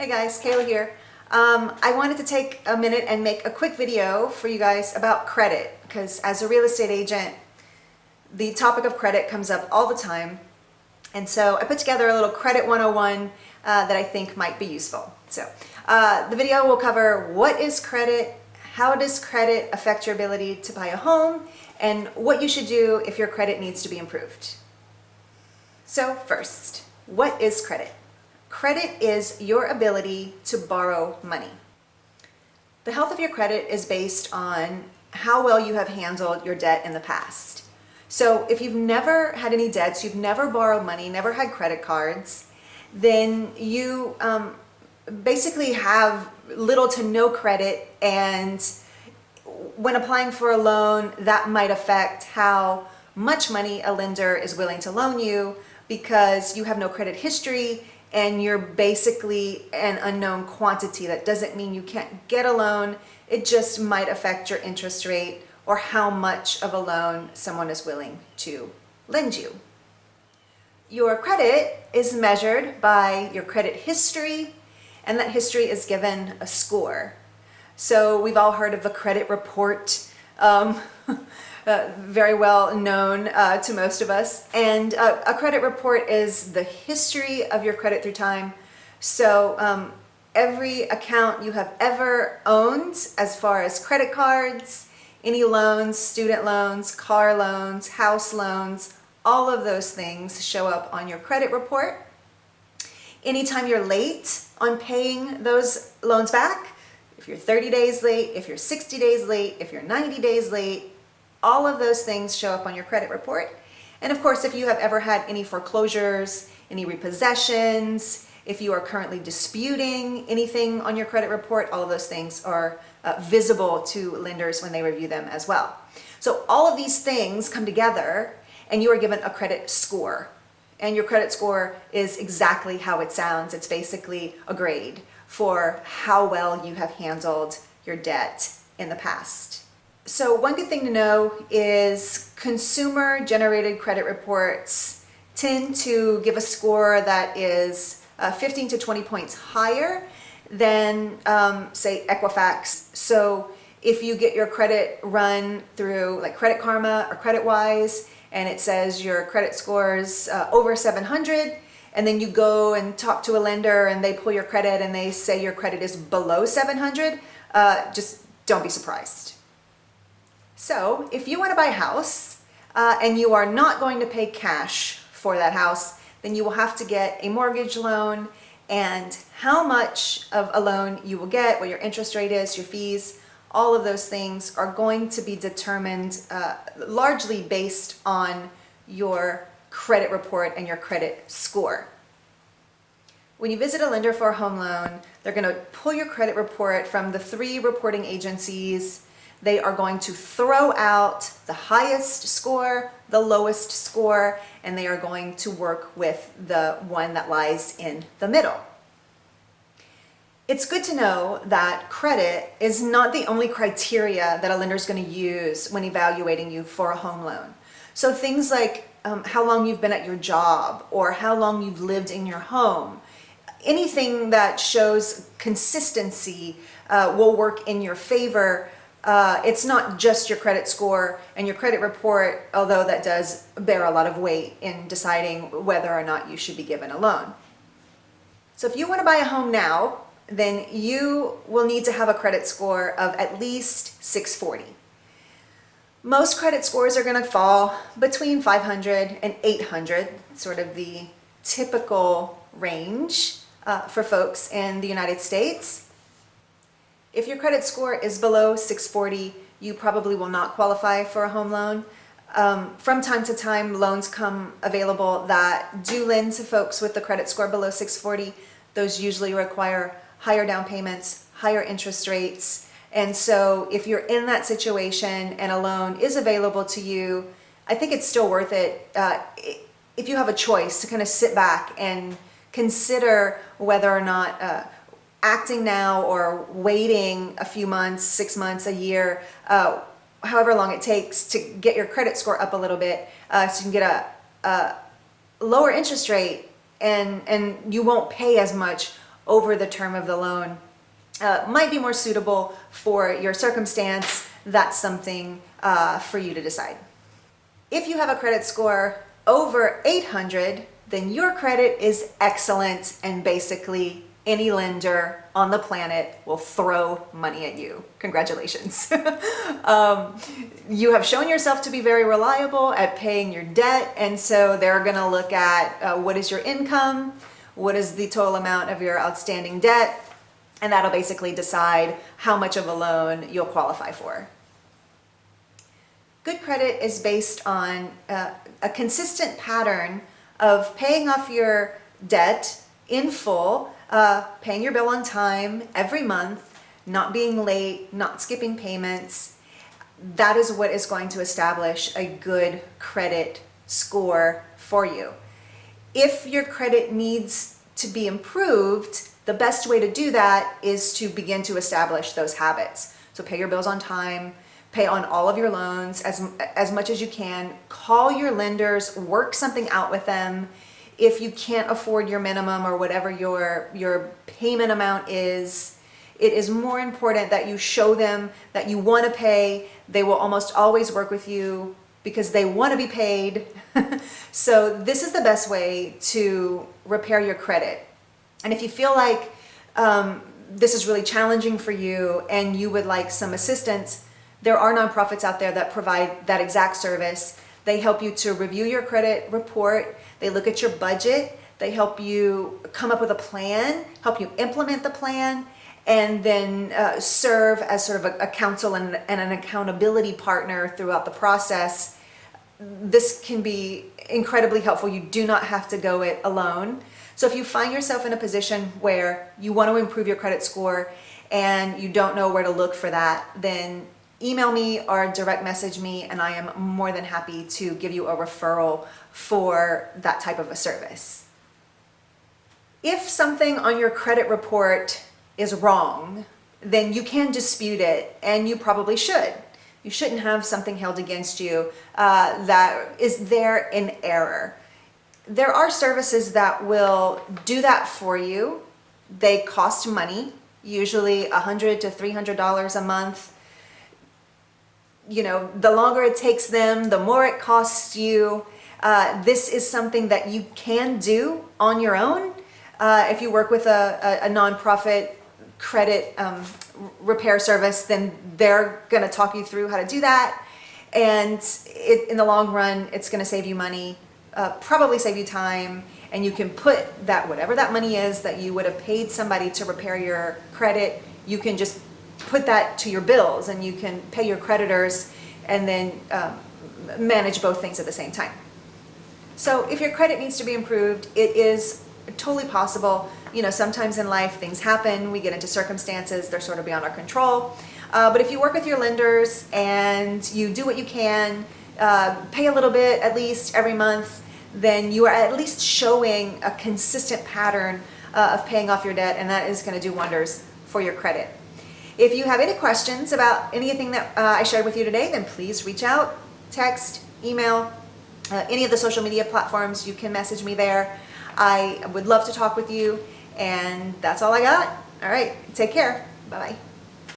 Hey guys, Kayla here. I wanted to take a minute and make a quick video for you guys about credit because as a real estate agent, the topic of credit comes up all the time. And so I put together a little credit 101 that I think might be useful. So the video will cover what is credit, how does credit affect your ability to buy a home, and what you should do if your credit needs to be improved. So first, what is credit? Credit is your ability to borrow money. The health of your credit is based on how well you have handled your debt in the past. So if you've never had any debts, you've never borrowed money, never had credit cards, then you basically have little to no credit, and when applying for a loan, that might affect how much money a lender is willing to loan you because you have no credit history and you're basically an unknown quantity. That doesn't mean you can't get a loan. It just might affect your interest rate or how much of a loan someone is willing to lend you. Your credit is measured by your credit history, and that history is given a score. So we've all heard of the credit report, very well known to most of us. And a credit report is the history of your credit through time. So every account you have ever owned, as far as credit cards, any loans, student loans, car loans, house loans, all of those things show up on your credit report. Anytime you're late on paying those loans back, if you're 30 days late, if you're 60 days late, if you're 90 days late, all of those things show up on your credit report. And of course, if you have ever had any foreclosures, any repossessions, if you are currently disputing anything on your credit report, all of those things are visible to lenders when they review them as well. So all of these things come together and you are given a credit score. And your credit score is exactly how it sounds. It's basically a grade for how well you have handled your debt in the past. So one good thing to know is consumer-generated credit reports tend to give a score that is 15 to 20 points higher than, say, Equifax. So if you get your credit run through like Credit Karma or CreditWise, and it says your credit score's over 700, and then you go and talk to a lender and they pull your credit and they say your credit is below 700, just don't be surprised. So if you want to buy a house and you are not going to pay cash for that house, then you will have to get a mortgage loan, and how much of a loan you will get, what your interest rate is, your fees, all of those things are going to be determined largely based on your credit report and your credit score. When you visit a lender for a home loan, they're going to pull your credit report from the 3 reporting agencies. They are going to throw out the highest score, the lowest score, and they are going to work with the one that lies in the middle. It's good to know that credit is not the only criteria that a lender is going to use when evaluating you for a home loan. So things like how long you've been at your job or how long you've lived in your home, anything that shows consistency will work in your favor. It's not just your credit score and your credit report, although that does bear a lot of weight in deciding whether or not you should be given a loan. So if you want to buy a home now, then you will need to have a credit score of at least 640. Most credit scores are going to fall between 500 and 800, sort of the typical range for folks in the United States. If your credit score is below 640, you probably will not qualify for a home loan. From time to time, loans come available that do lend to folks with the credit score below 640. Those usually require higher down payments, higher interest rates. And so if you're in that situation and a loan is available to you, I think it's still worth it if you have a choice to kind of sit back and consider whether or not acting now or waiting a few months, 6 months, a year, however long it takes to get your credit score up a little bit so you can get a lower interest rate and you won't pay as much over the term of the loan might be more suitable for your circumstance. That's something for you to decide. If you have a credit score over 800, then your credit is excellent, and basically any lender on the planet will throw money at you. Congratulations. You have shown yourself to be very reliable at paying your debt, and so they're going to look at what is your income, what is the total amount of your outstanding debt, and that'll basically decide how much of a loan you'll qualify for. Good credit is based on a consistent pattern of paying off your debt in full, paying your bill on time every month, not being late, not skipping payments. That is what is going to establish a good credit score for you. If your credit needs to be improved, the best way to do that is to begin to establish those habits. So pay your bills on time, pay on all of your loans as much as you can, call your lenders, work something out with them. If you can't afford your minimum or whatever your payment amount is, it is more important that you show them that you want to pay. They will almost always work with you because they want to be paid. So this is the best way to repair your credit. And if you feel like this is really challenging for you and you would like some assistance, there are nonprofits out there that provide that exact service. They help you to review your credit report. They look at your budget. They help you come up with a plan, help you implement the plan, and then serve as sort of a counsel and an accountability partner throughout the process. This can be incredibly helpful. You do not have to go it alone. So if you find yourself in a position where you want to improve your credit score and you don't know where to look for that, then email me or direct message me, and I am more than happy to give you a referral for that type of a service. If something on your credit report is wrong, then you can dispute it, and you probably should. You shouldn't have something held against you that is there in error. There are services that will do that for you. They cost money, usually $100 to $300 a month. You know, the longer it takes them, the more it costs you. This is something that you can do on your own. If you work with a nonprofit credit repair service, then they're going to talk you through how to do that. And in the long run, it's going to save you money, probably save you time, and you can put that, whatever that money is that you would have paid somebody to repair your credit, you can just put that to your bills, and you can pay your creditors and then manage both things at the same time. So if your credit needs to be improved, it is totally possible. You know, sometimes in life things happen, we get into circumstances, they're sort of beyond our control. But if you work with your lenders and you do what you can, pay a little bit at least every month, then you are at least showing a consistent pattern of paying off your debt, and that is going to do wonders for your credit. If you have any questions about anything that I shared with you today, then please reach out, text, email, any of the social media platforms. You can message me there. I would love to talk with you, and that's all I got. All right, take care. Bye-bye.